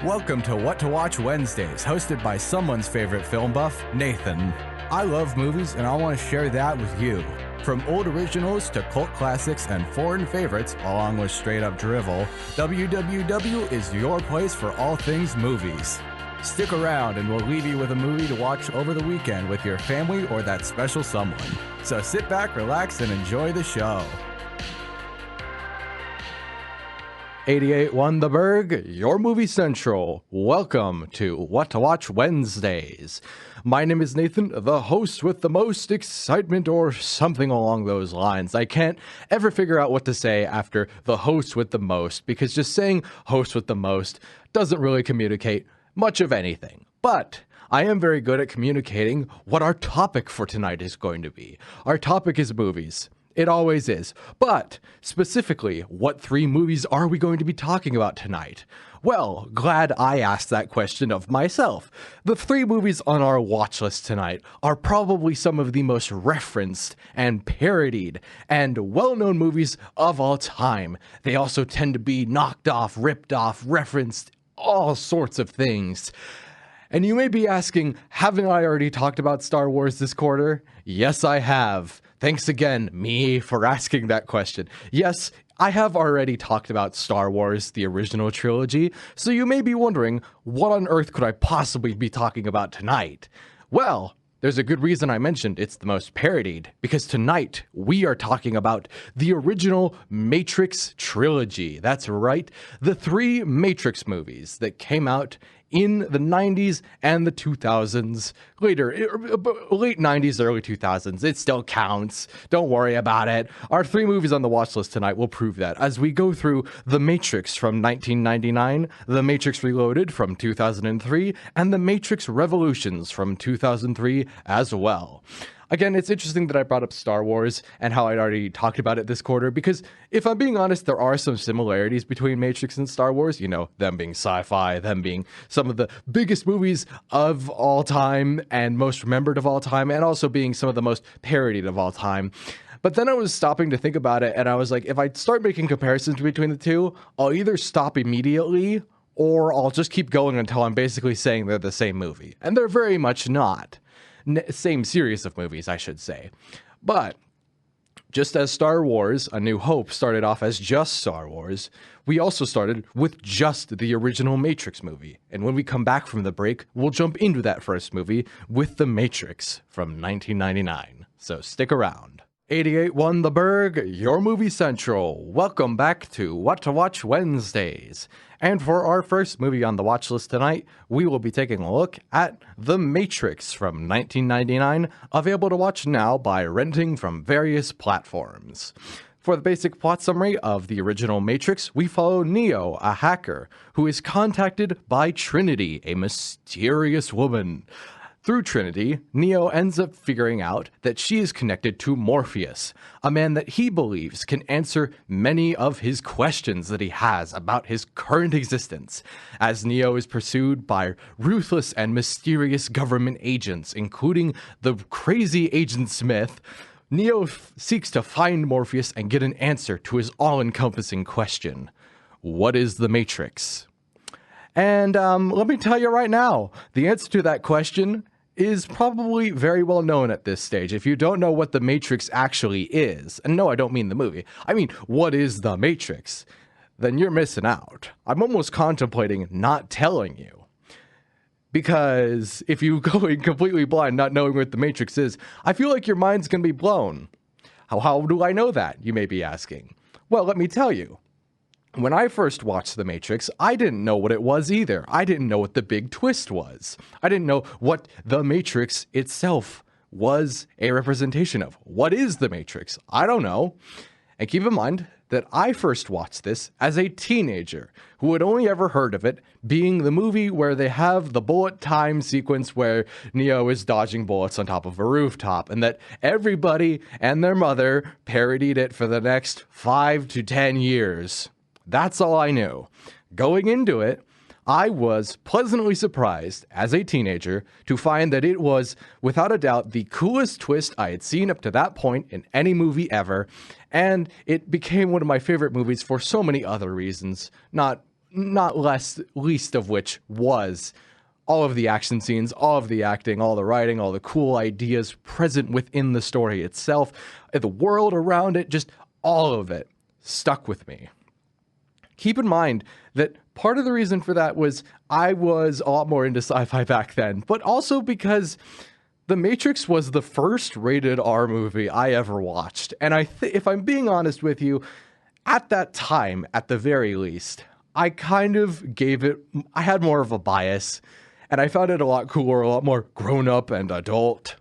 Welcome to What to Watch Wednesdays, hosted by someone's favorite film buff, Nathan. I love movies and I want to share that with you. From old originals to cult classics and foreign favorites, along with straight up drivel, WWW is your place for all things movies. Stick around and we'll leave you with a movie to watch over the weekend with your family or that special someone. So sit back, relax, and enjoy the show. 88.1 The Burg, your movie central. Welcome to What to Watch Wednesdays. My name is Nathan, the host with the most excitement or something along those lines. I can't ever figure out what to say after the host with the most, because just saying host with the most doesn't really communicate much of anything. But I am very good at communicating what our topic for tonight is going to be. Our topic is movies. It always is. But specifically, what three movies are we going to be talking about tonight? Well, glad I asked that question of myself. The three movies on our watch list tonight are probably some of the most referenced and parodied and well-known movies of all time. They also tend to be knocked off, ripped off, referenced, all sorts of things. And you may be asking, haven't I already talked about Star Wars this quarter? Yes, I have. Thanks again, me, for asking that question. Yes, I have already talked about Star Wars, the original trilogy, so you may be wondering, what on earth could I possibly be talking about tonight? Well, there's a good reason I mentioned it's the most parodied, because tonight we are talking about the original Matrix trilogy. That's right, the three Matrix movies that came out in the 90s and the 2000s, late 90s, early 2000s. It still counts. Don't worry about it. Our three movies on the watch list tonight will prove that as we go through The Matrix from 1999, The Matrix Reloaded from 2003, and The Matrix Revolutions from 2003 as well. Again, it's interesting that I brought up Star Wars and how I'd already talked about it this quarter, because if I'm being honest, there are some similarities between Matrix and Star Wars, you know, them being sci-fi, them being some of the biggest movies of all time and most remembered of all time, and also being some of the most parodied of all time. But then I was stopping to think about it, and I was like, if I start making comparisons between the two, I'll either stop immediately or I'll just keep going until I'm basically saying they're the same movie. And they're very much not. Same series of movies, I should say. But just as Star Wars: A New Hope started off as just Star Wars, we also started with just the original Matrix movie. And when we come back from the break, we'll jump into that first movie with The Matrix from 1999. So stick around. 88.1 The Burg, your movie central. Welcome back to What to Watch Wednesdays. And for our first movie on the watch list tonight, we will be taking a look at The Matrix from 1999, available to watch now by renting from various platforms. For the basic plot summary of the original Matrix, we follow Neo, a hacker, who is contacted by Trinity, a mysterious woman. Through Trinity, Neo ends up figuring out that she is connected to Morpheus, a man that he believes can answer many of his questions that he has about his current existence. As Neo is pursued by ruthless and mysterious government agents, including the crazy Agent Smith, Neo seeks to find Morpheus and get an answer to his all-encompassing question: what is the Matrix? And let me tell you right now, the answer to that question is probably very well known at this stage. If you don't know what The Matrix actually is, and no, I don't mean the movie, I mean, what is The Matrix, then you're missing out. I'm almost contemplating not telling you. Because if you go in completely blind, not knowing what The Matrix is, I feel like your mind's gonna be blown. How do I know that, you may be asking? Well, let me tell you. When I first watched The Matrix, I didn't know what it was either. I didn't know what the big twist was. I didn't know what The Matrix itself was a representation of. What is The Matrix? I don't know. And keep in mind that I first watched this as a teenager who had only ever heard of it being the movie where they have the bullet time sequence where Neo is dodging bullets on top of a rooftop, and that everybody and their mother parodied it for the next 5 to 10 years. That's all I knew. Going into it, I was pleasantly surprised as a teenager to find that it was, without a doubt, the coolest twist I had seen up to that point in any movie ever, and it became one of my favorite movies for so many other reasons, not not least of which was all of the action scenes, all of the acting, all the writing, all the cool ideas present within the story itself, the world around it, just all of it stuck with me. Keep in mind that part of the reason for that was I was a lot more into sci-fi back then, but also because The Matrix was the first rated R movie I ever watched. And if I'm being honest with you, at that time, at the very least, I kind of I had more of a bias, and I found it a lot cooler, a lot more grown up and adult,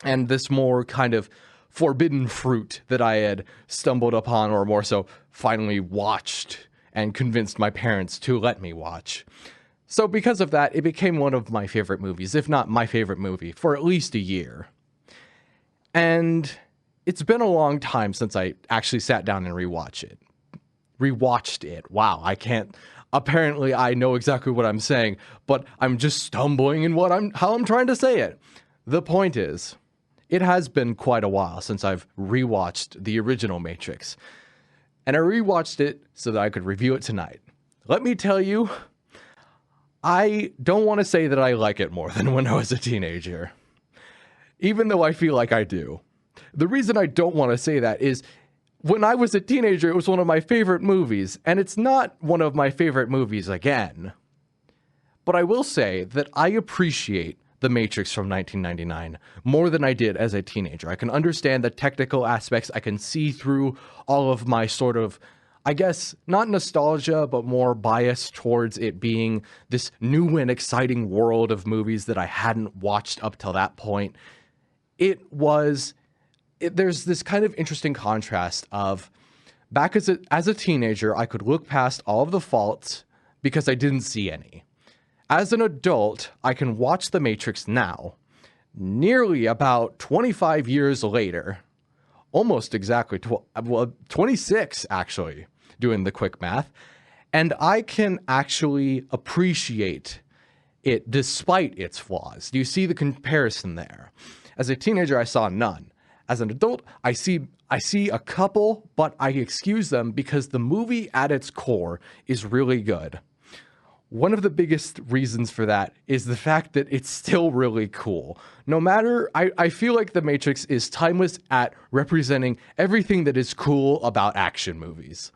and this more kind of forbidden fruit that I had stumbled upon, or more so finally watched and convinced my parents to let me watch. So because of that, it became one of my favorite movies, if not my favorite movie, for at least a year. And it's been a long time since I actually sat down and rewatched it. Wow, apparently I know exactly what I'm saying, but I'm just stumbling in how I'm trying to say it. The point is, it has been quite a while since I've rewatched the original Matrix. And I rewatched it so that I could review it tonight. Let me tell you, I don't want to say that I like it more than when I was a teenager, even though I feel like I do. The reason I don't want to say that is when I was a teenager, it was one of my favorite movies, and it's not one of my favorite movies again. But I will say that I appreciate The Matrix from 1999 more than I did as a teenager. I can understand the technical aspects. I can see through all of my sort of, I guess, not nostalgia, but more bias towards it being this new and exciting world of movies that I hadn't watched up till that point. There's this kind of interesting contrast of back as a teenager, I could look past all of the faults because I didn't see any. As an adult, I can watch The Matrix now, nearly about 25 years later, almost exactly 26 actually, doing the quick math, and I can actually appreciate it despite its flaws. Do you see the comparison there? As a teenager, I saw none. As an adult, I see a couple, but I excuse them because the movie at its core is really good. One of the biggest reasons for that is the fact that it's still really cool. I feel like The Matrix is timeless at representing everything that is cool about action movies.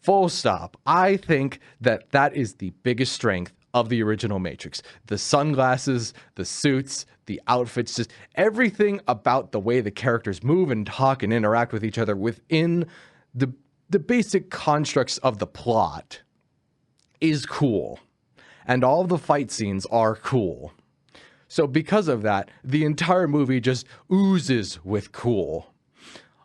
Full stop. I think that is the biggest strength of the original Matrix. The sunglasses, the suits, the outfits, just everything about the way the characters move and talk and interact with each other within the basic constructs of the plot is cool. And all of the fight scenes are cool. So because of that, the entire movie just oozes with cool.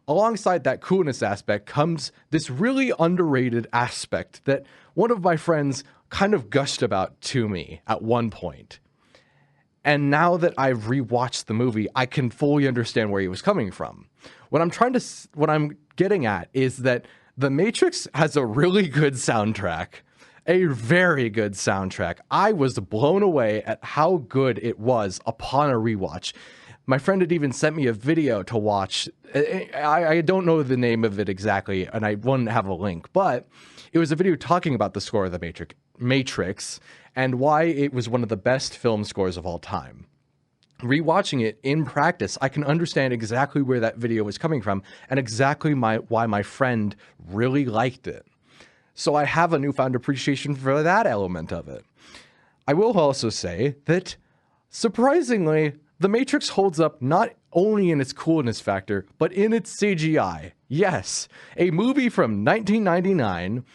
Alongside that coolness aspect comes this really underrated aspect that one of my friends kind of gushed about to me at one point. And now that I've rewatched the movie, I can fully understand where he was coming from. What I'm getting at is that The Matrix has a really good soundtrack. A very good soundtrack. I was blown away at how good it was upon a rewatch. My friend had even sent me a video to watch. I don't know the name of it exactly, and I wouldn't have a link, but it was a video talking about the score of The Matrix and why it was one of the best film scores of all time. Rewatching it in practice, I can understand exactly where that video was coming from and exactly why my friend really liked it. So I have a newfound appreciation for that element of it. I will also say that, surprisingly, The Matrix holds up not only in its coolness factor, but in its CGI. Yes, a movie from 1999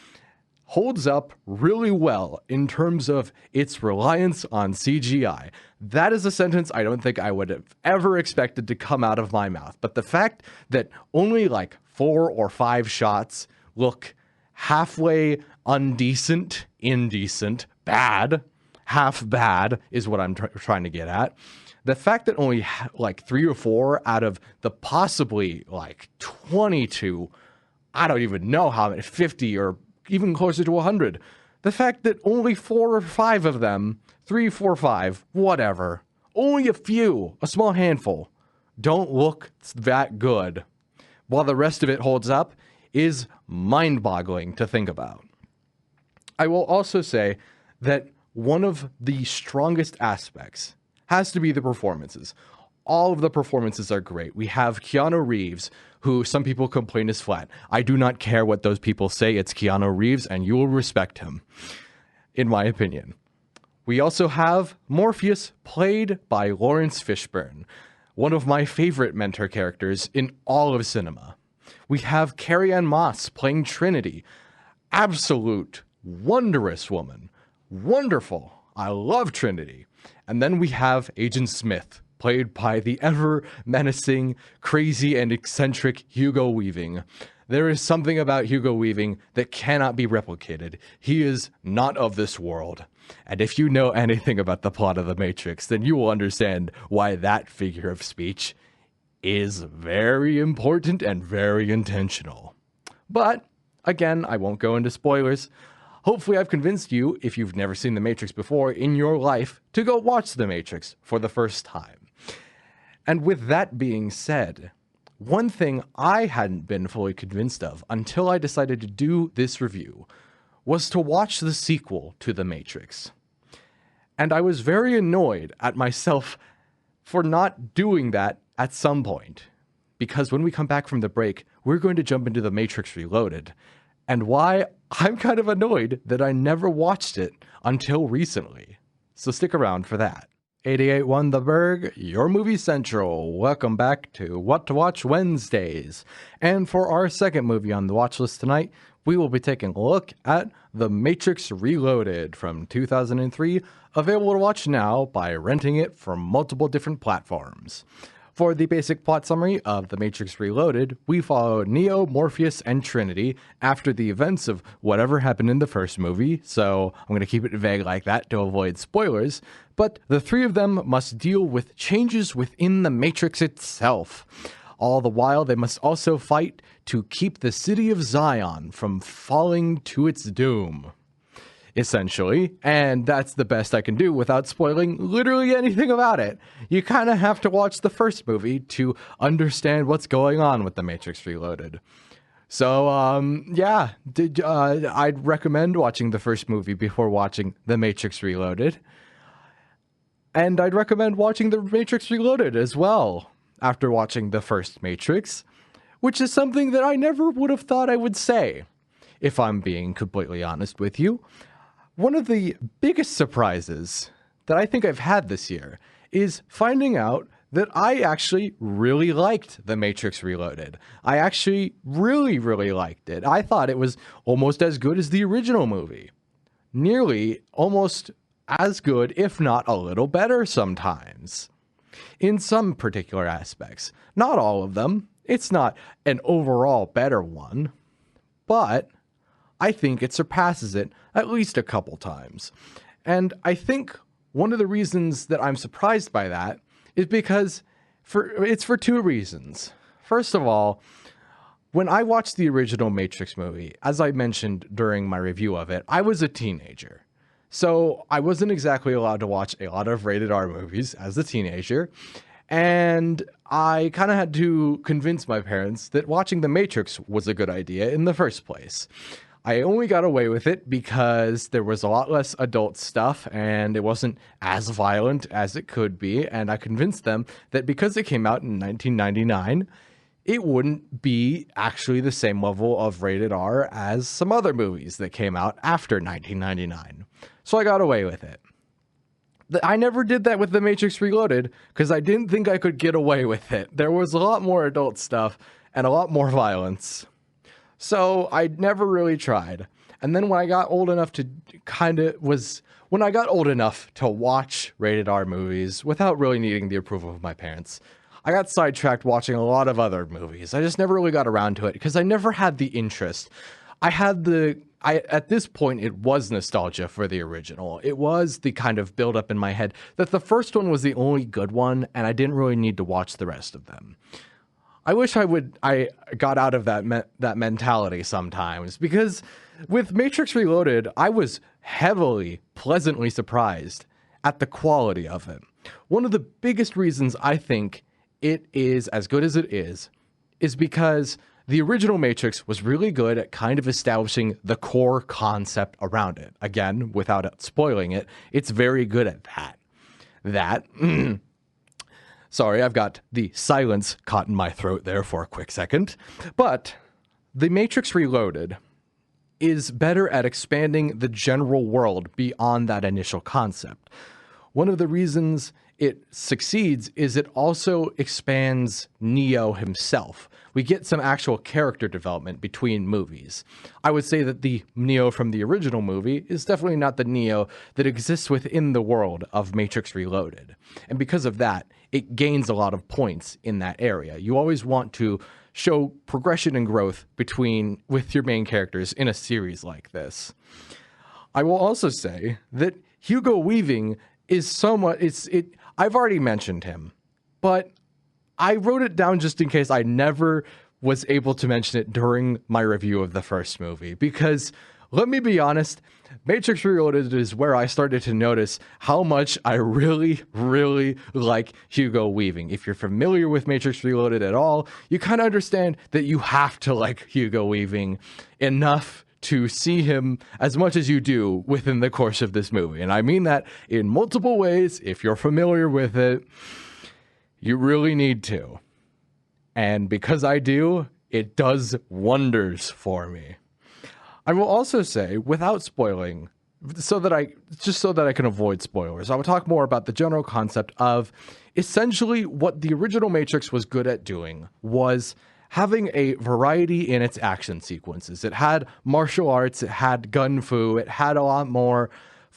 holds up really well in terms of its reliance on CGI. That is a sentence I don't think I would have ever expected to come out of my mouth. But the fact that only like 4 or 5 shots look halfway indecent, bad, half bad is what I'm trying to get at. The fact that only like 3 or 4 out of the possibly like 22, I don't even know how many, 50 or even closer to 100. The fact that only 4 or 5 of them, 3, 4, 5, whatever, only a small handful, don't look that good, while the rest of it holds up, is mind-boggling to think about. I will also say that one of the strongest aspects has to be the performances. All of the performances are great. We have Keanu Reeves, who some people complain is flat. I do not care what those people say. It's Keanu Reeves, and you will respect him, in my opinion. We also have Morpheus, played by Lawrence Fishburne, one of my favorite mentor characters in all of cinema. We have Carrie-Anne Moss playing Trinity. Absolute, wondrous woman. Wonderful. I love Trinity. And then we have Agent Smith, played by the ever-menacing, crazy, and eccentric Hugo Weaving. There is something about Hugo Weaving that cannot be replicated. He is not of this world. And if you know anything about the plot of The Matrix, then you will understand why that figure of speech is very important and very intentional. But, again, I won't go into spoilers. Hopefully I've convinced you, if you've never seen The Matrix before in your life, to go watch The Matrix for the first time. And with that being said, one thing I hadn't been fully convinced of until I decided to do this review was to watch the sequel to The Matrix. And I was very annoyed at myself for not doing that at some point. Because when we come back from the break, we're going to jump into The Matrix Reloaded. And why I'm kind of annoyed that I never watched it until recently. So stick around for that. 88.1 The Burg, your movie central. Welcome back to What to Watch Wednesdays. And for our second movie on the watch list tonight, we will be taking a look at The Matrix Reloaded from 2003, available to watch now by renting it from multiple different platforms. For the basic plot summary of The Matrix Reloaded, we follow Neo, Morpheus, and Trinity after the events of whatever happened in the first movie, so I'm going to keep it vague like that to avoid spoilers, but the three of them must deal with changes within the Matrix itself. All the while, they must also fight to keep the city of Zion from falling to its doom, essentially, and that's the best I can do without spoiling literally anything about it. You kind of have to watch the first movie to understand what's going on with The Matrix Reloaded. So, I'd recommend watching the first movie before watching The Matrix Reloaded. And I'd recommend watching The Matrix Reloaded as well after watching the first Matrix, which is something that I never would have thought I would say, if I'm being completely honest with you. One of the biggest surprises that I think I've had this year is finding out that I actually really liked The Matrix Reloaded. I actually really, really liked it. I thought it was almost as good as the original movie. Nearly almost as good, if not a little better sometimes. In some particular aspects. Not all of them. It's not an overall better one. But I think it surpasses it at least a couple times. And I think one of the reasons that I'm surprised by that is because it's for two reasons. First of all, when I watched the original Matrix movie, as I mentioned during my review of it, I was a teenager. So I wasn't exactly allowed to watch a lot of rated R movies as a teenager. And I kind of had to convince my parents that watching The Matrix was a good idea in the first place. I only got away with it because there was a lot less adult stuff and it wasn't as violent as it could be. And I convinced them that because it came out in 1999, it wouldn't be actually the same level of rated R as some other movies that came out after 1999. So I got away with it. I never did that with The Matrix Reloaded because I didn't think I could get away with it. There was a lot more adult stuff and a lot more violence. So I never really tried. And then when I got old enough to watch rated R movies without really needing the approval of my parents, I got sidetracked watching a lot of other movies. I just never really got around to it because I never had the interest. At this point, it was nostalgia for the original. It was the kind of build up in my head that the first one was the only good one and I didn't really need to watch the rest of them. I wish I got out of that mentality sometimes, because with Matrix Reloaded, I was heavily, pleasantly surprised at the quality of it. One of the biggest reasons I think it is as good as it is because The original Matrix was really good at kind of establishing the core concept around it. Again, without spoiling it, it's very good at that. Sorry, I've got the silence caught in my throat there for a quick second. But The Matrix Reloaded is better at expanding the general world beyond that initial concept. One of the reasons it succeeds is it also expands Neo himself. We get some actual character development between movies. I would say that the Neo from the original movie is definitely not the Neo that exists within the world of Matrix Reloaded. And because of that, it gains a lot of points in that area. You always want to show progression and growth with your main characters in a series like this. I will also say that Hugo Weaving is somewhat, I've already mentioned him, but I wrote it down just in case I never was able to mention it during my review of the first movie, because let me be honest, Matrix Reloaded is where I started to notice how much I really, really like Hugo Weaving. If you're familiar with Matrix Reloaded at all, you kind of understand that you have to like Hugo Weaving enough to see him as much as you do within the course of this movie. And I mean that in multiple ways. If you're familiar with it, you really need to. And because I do, it does wonders for me. I will also say, without spoiling, so that I can avoid spoilers, I will talk more about the general concept of essentially what the original Matrix was good at doing was having a variety in its action sequences. It had martial arts, it had gun fu, it had a lot more,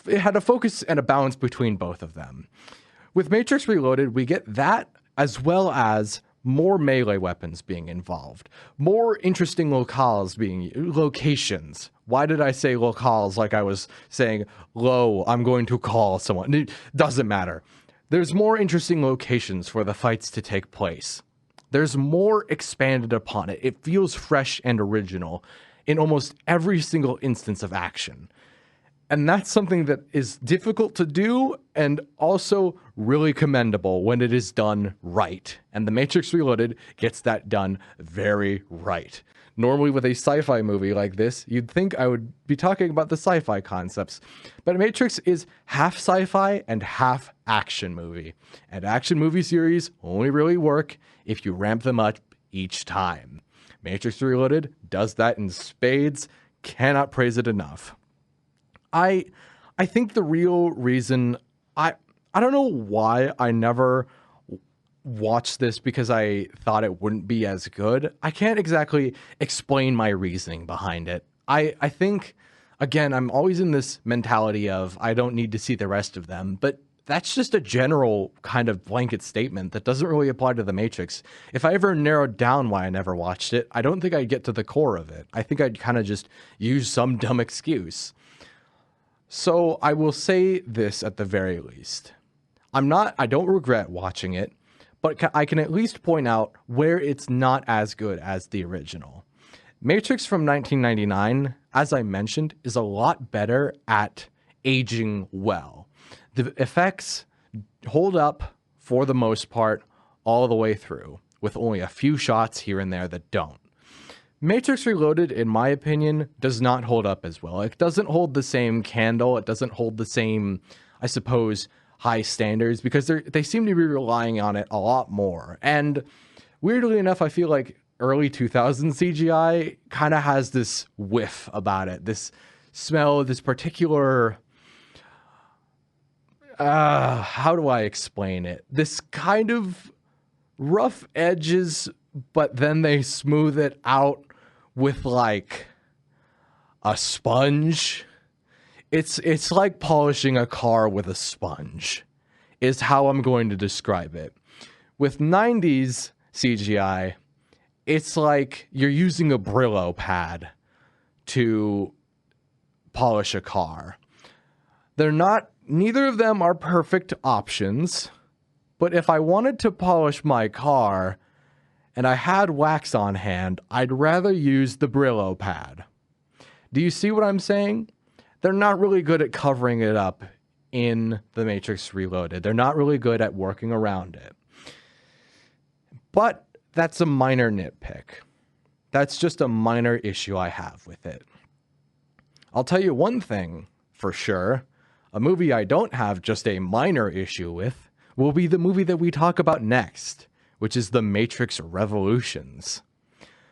it had a focus and a balance between both of them. With Matrix Reloaded, we get that as well as more melee weapons being involved, more interesting locations. Why did I say locales like I was saying, I'm going to call someone? It doesn't matter. There's more interesting locations for the fights to take place. There's more expanded upon it. It feels fresh and original in almost every single instance of action. And that's something that is difficult to do and also really commendable when it is done right. And The Matrix Reloaded gets that done very right. Normally with a sci-fi movie like this, you'd think I would be talking about the sci-fi concepts. But Matrix is half sci-fi and half action movie. And action movie series only really work if you ramp them up each time. Matrix Reloaded does that in spades. Cannot praise it enough. I think the real reason I don't know why I never watched this because I thought it wouldn't be as good. I can't exactly explain my reasoning behind it. I think, again, I'm always in this mentality of I don't need to see the rest of them, but that's just a general kind of blanket statement that doesn't really apply to The Matrix. If I ever narrowed down why I never watched it, I don't think I'd get to the core of it. I think I'd kind of just use some dumb excuse. So I will say this at the very least. I don't regret watching it, but I can at least point out where it's not as good as the original. Matrix from 1999, as I mentioned, is a lot better at aging well. The effects hold up for the most part all the way through, with only a few shots here and there that don't. Matrix Reloaded, in my opinion, does not hold up as well. It doesn't hold the same candle. It doesn't hold the same, I suppose, high standards because they seem to be relying on it a lot more. And weirdly enough, I feel like early 2000s CGI kind of has this whiff about it, this smell, this particular... how do I explain it? This kind of rough edges, but then they smooth it out with like a sponge. It's like polishing a car with a sponge is how I'm going to describe it. With 90s CGI, it's like you're using a Brillo pad to polish a car. Neither of them are perfect options, but if I wanted to polish my car and I had wax on hand, I'd rather use the Brillo pad. Do you see what I'm saying? They're not really good at covering it up in The Matrix Reloaded. They're not really good at working around it. But that's a minor nitpick. That's just a minor issue I have with it. I'll tell you one thing for sure. A movie I don't have just a minor issue with will be the movie that we talk about next, which is The Matrix Revolutions.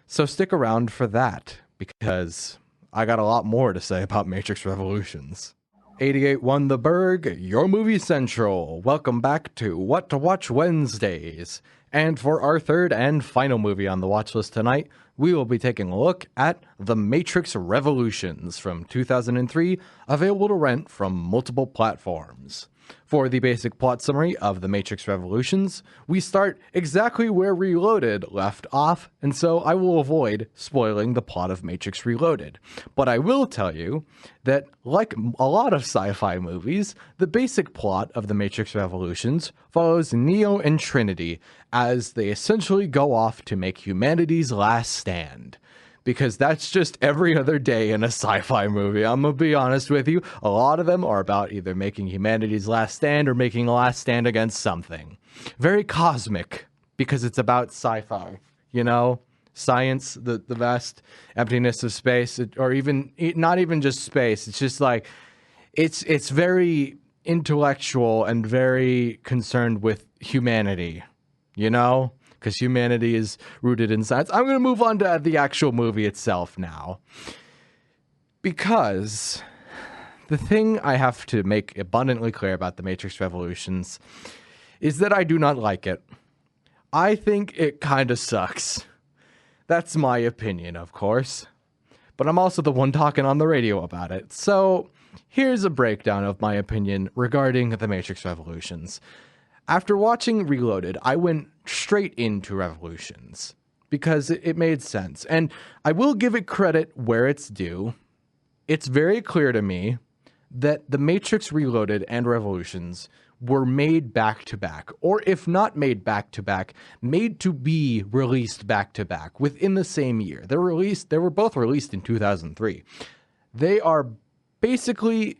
So stick around for that, because I got a lot more to say about Matrix Revolutions. 88 won the Burg, your movie central. Welcome back to What to Watch Wednesdays. And for our third and final movie on the watch list tonight, we will be taking a look at The Matrix Revolutions from 2003, available to rent from multiple platforms. For the basic plot summary of The Matrix Revolutions, we start exactly where Reloaded left off, and so I will avoid spoiling the plot of Matrix Reloaded. But I will tell you that, like a lot of sci-fi movies, the basic plot of The Matrix Revolutions follows Neo and Trinity as they essentially go off to make humanity's last stand. Because that's just every other day in a sci-fi movie. I'm gonna be honest with you. A lot of them are about either making humanity's last stand or making a last stand against something. Very cosmic, because it's about sci-fi. You know? Science, the vast emptiness of space, or even, not even just space. It's just like, it's very intellectual and very concerned with humanity. You know? Because humanity is rooted in science. I'm going to move on to the actual movie itself now. Because the thing I have to make abundantly clear about The Matrix Revolutions is that I do not like it. I think it kind of sucks. That's my opinion, of course. But I'm also the one talking on the radio about it. So here's a breakdown of my opinion regarding The Matrix Revolutions. After watching Reloaded, I went straight into Revolutions because it made sense. And I will give it credit where it's due. It's very clear to me that The Matrix Reloaded and Revolutions were made back to back, or if not made back to back, made to be released back to back within the same year. They were both released in 2003. They are basically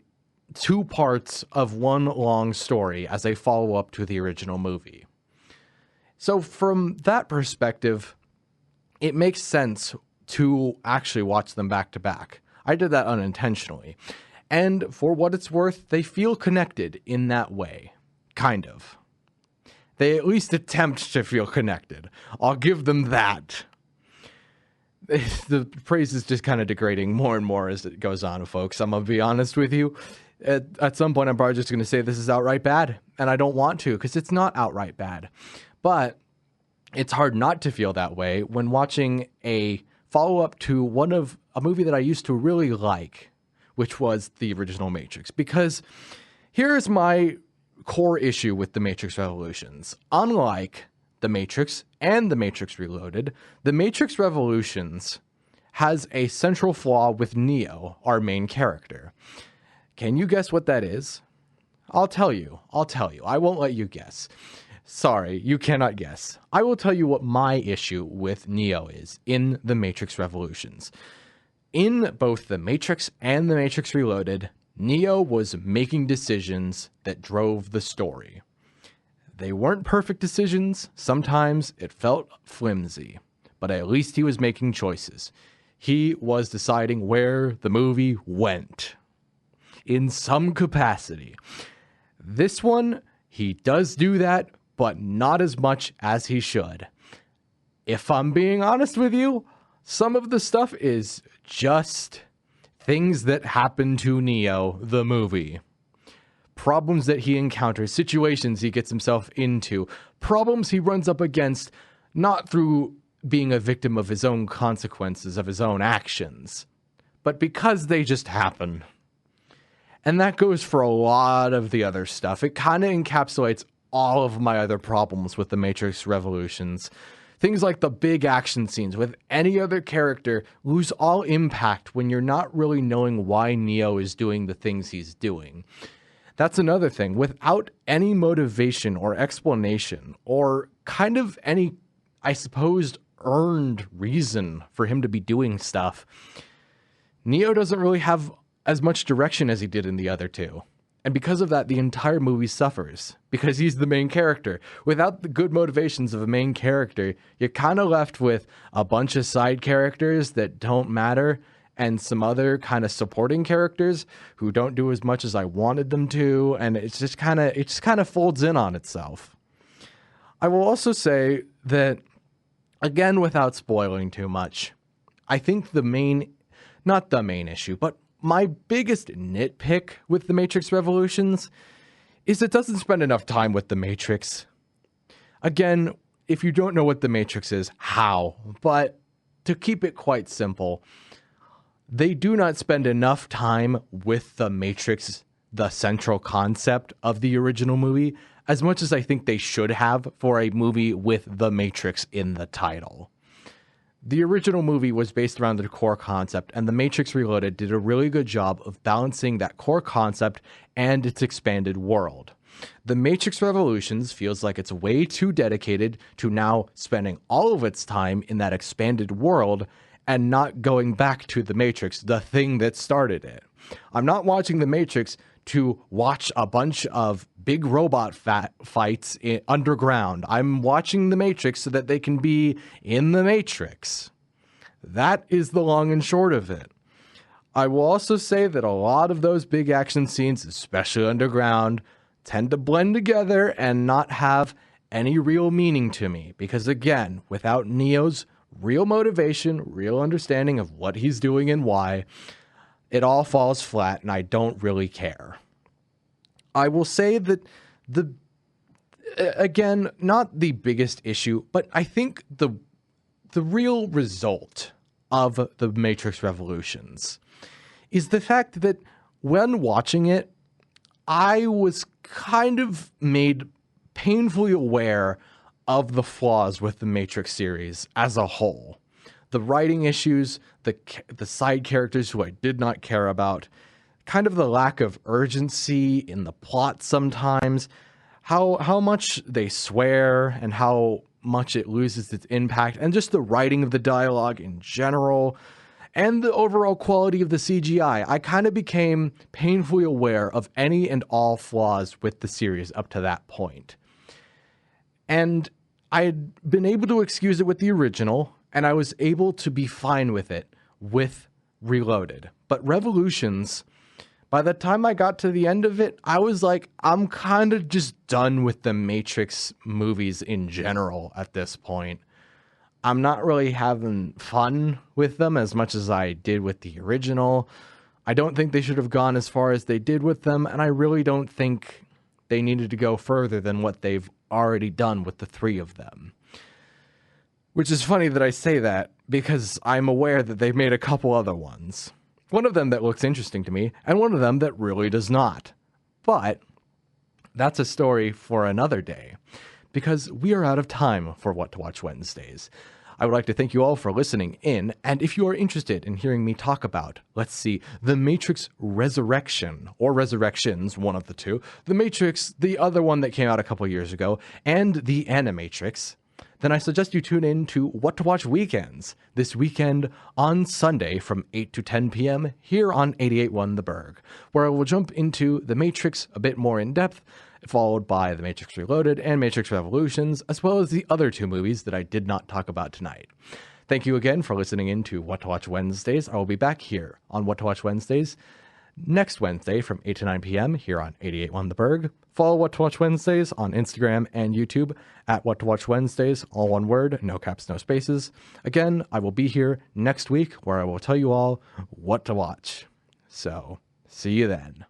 two parts of one long story as a follow-up to the original movie. So from that perspective, it makes sense to actually watch them back to back. I did that unintentionally. And for what it's worth, they feel connected in that way. Kind of. They at least attempt to feel connected. I'll give them that. The praise is just kind of degrading more and more as it goes on, folks. I'm going to be honest with you. At some point, I'm probably just going to say this is outright bad, and I don't want to, because it's not outright bad. But it's hard not to feel that way when watching a follow-up to a movie that I used to really like, which was the original Matrix. Because here's my core issue with The Matrix Revolutions. Unlike The Matrix and The Matrix Reloaded, The Matrix Revolutions has a central flaw with Neo, our main character. Can you guess what that is? I'll tell you. I won't let you guess. Sorry, you cannot guess. I will tell you what my issue with Neo is in The Matrix Revolutions. In both The Matrix and The Matrix Reloaded, Neo was making decisions that drove the story. They weren't perfect decisions. Sometimes it felt flimsy, but at least he was making choices. He was deciding where the movie went. In some capacity. This one, he does do that, but not as much as he should. If I'm being honest with you, some of the stuff is just things that happen to Neo, the movie. Problems that he encounters, situations he gets himself into, problems he runs up against, not through being a victim of his own consequences, of his own actions, but because they just happen. And that goes for a lot of the other stuff. It kind of encapsulates all of my other problems with The Matrix Revolutions. Things like the big action scenes with any other character lose all impact when you're not really knowing why Neo is doing the things he's doing. That's another thing. Without any motivation or explanation, or kind of any, I suppose, earned reason for him to be doing stuff, Neo doesn't really have as much direction as he did in the other two. And because of that, the entire movie suffers because he's the main character. Without the good motivations of a main character, you're kind of left with a bunch of side characters that don't matter and some other kind of supporting characters who don't do as much as I wanted them to. And it just kind of folds in on itself. I will also say that, again, without spoiling too much, I think not the main issue, but my biggest nitpick with The Matrix Revolutions is it doesn't spend enough time with The Matrix. Again, if you don't know what The Matrix is, how? But to keep it quite simple, they do not spend enough time with The Matrix, the central concept of the original movie, as much as I think they should have for a movie with The Matrix in the title. The original movie was based around the core concept, and The Matrix Reloaded did a really good job of balancing that core concept and its expanded world. The Matrix Revolutions feels like it's way too dedicated to now spending all of its time in that expanded world and not going back to The Matrix, the thing that started it. I'm not watching The Matrix to watch a bunch of big robot fights underground. I'm watching The Matrix so that they can be in The Matrix. That is the long and short of it. I will also say that a lot of those big action scenes, especially underground, tend to blend together and not have any real meaning to me. Because again, without Neo's real motivation, real understanding of what he's doing and why, it all falls flat, and I don't really care. I will say that again, not the biggest issue, but I think the real result of The Matrix Revolutions is the fact that when watching it, I was kind of made painfully aware of the flaws with the Matrix series as a whole. The writing issues, the side characters who I did not care about, kind of the lack of urgency in the plot sometimes, how much they swear and how much it loses its impact, and just the writing of the dialogue in general, and the overall quality of the CGI. I kind of became painfully aware of any and all flaws with the series up to that point. And I had been able to excuse it with the original, and I was able to be fine with it with Reloaded. But Revolutions, by the time I got to the end of it, I was like, I'm kind of just done with the Matrix movies in general at this point. I'm not really having fun with them as much as I did with the original. I don't think they should have gone as far as they did with them, and I really don't think they needed to go further than what they've already done with the three of them. Which is funny that I say that, because I'm aware that they've made a couple other ones. One of them that looks interesting to me, and one of them that really does not. But that's a story for another day, because we are out of time for What to Watch Wednesdays. I would like to thank you all for listening in, and if you are interested in hearing me talk about, let's see, The Matrix Resurrection, or Resurrections, one of the two, The Matrix, the other one that came out a couple years ago, and The Animatrix, then I suggest you tune in to What to Watch Weekends this weekend on Sunday from 8 to 10 p.m. here on 88.1 The Burg, where I will jump into The Matrix a bit more in depth, followed by The Matrix Reloaded and Matrix Revolutions, as well as the other two movies that I did not talk about tonight. Thank you again for listening in to What to Watch Wednesdays. I will be back here on What to Watch Wednesdays next Wednesday from 8 to 9 p.m. here on 88.1 The Burg. Follow What to Watch Wednesdays on Instagram and YouTube at What to Watch Wednesdays, all one word, no caps, no spaces. Again, I will be here next week where I will tell you all what to watch. So, see you then.